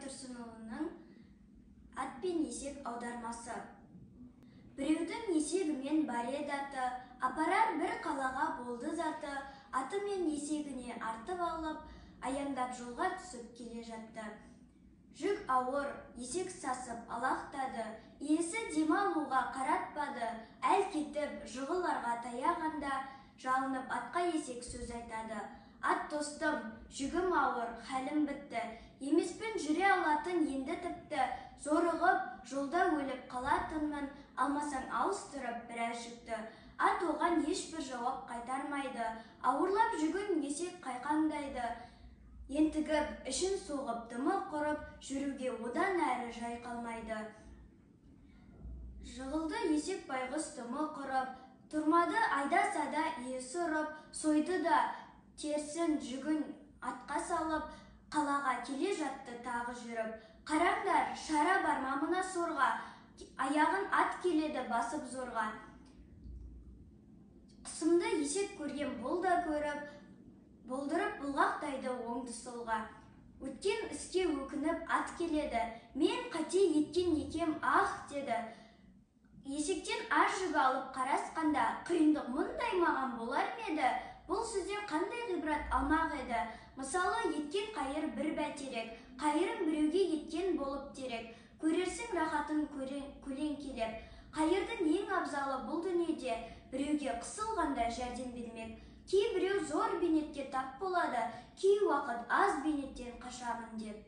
Байтұрсынұлының «Ат пен есек» аудармасы. Біреудің есегімен бар еді аты, апарар бір қалаға болды заты, аты мен есегіне артып алып, аяңдап жолға түсіп келе жатты. Жүк ауыр, есек сасып алақтады, иесі демалуға қаратпады, әл кетіп жығыларға таяғанда, жалынып атқа есек сөз айтады. Ат достым, жүгім ауыр, хәлім бітті, емеспін жүре алатын енді тіпті, зорығып, жолда өліп қалатынмын, алмасаң ауыстырып біраз жүкті. Ат оған ешбір жауап қайтармайды, ауырлап жүгін есек қайқаңдайды. Ентігіп, ішін соғып, дымы құрып, жүруге одан әрі жай қалмайды. Жығылды есек байғұс дымы құрып, тұрмады айда-сада иесі ұрып, сойды да терсін жүгін атқа салып, қалаға келе жатты тағы жүріп. Қараңдар, шара бар ма мына сорға, аяғын ат келеді басып зорға. Қысымды есек көрген бұл да көріп, болдырып бұлғақтайды оңды солға. Өткен іске өкініп ат келеді, мен қате еткен екем ах деді. Есектен аз жүк алып қарасқанда, қиындық мұндай маған болар еді? Бұл сөзден қандай ғибрат алмақ еді? Мысалы, еткен қайыр бір бәйтерек, қайырың біреуге еткен болып терек. Көрерсің рахатын көлеңкелеп. Қайырдың ең абзалы бұл дүниеде, біреуге қысылғанда жәрдем бермек. Кейбіреу зор бейнетке тап болады, кей уақыт аз бейнеттен қашамын деп.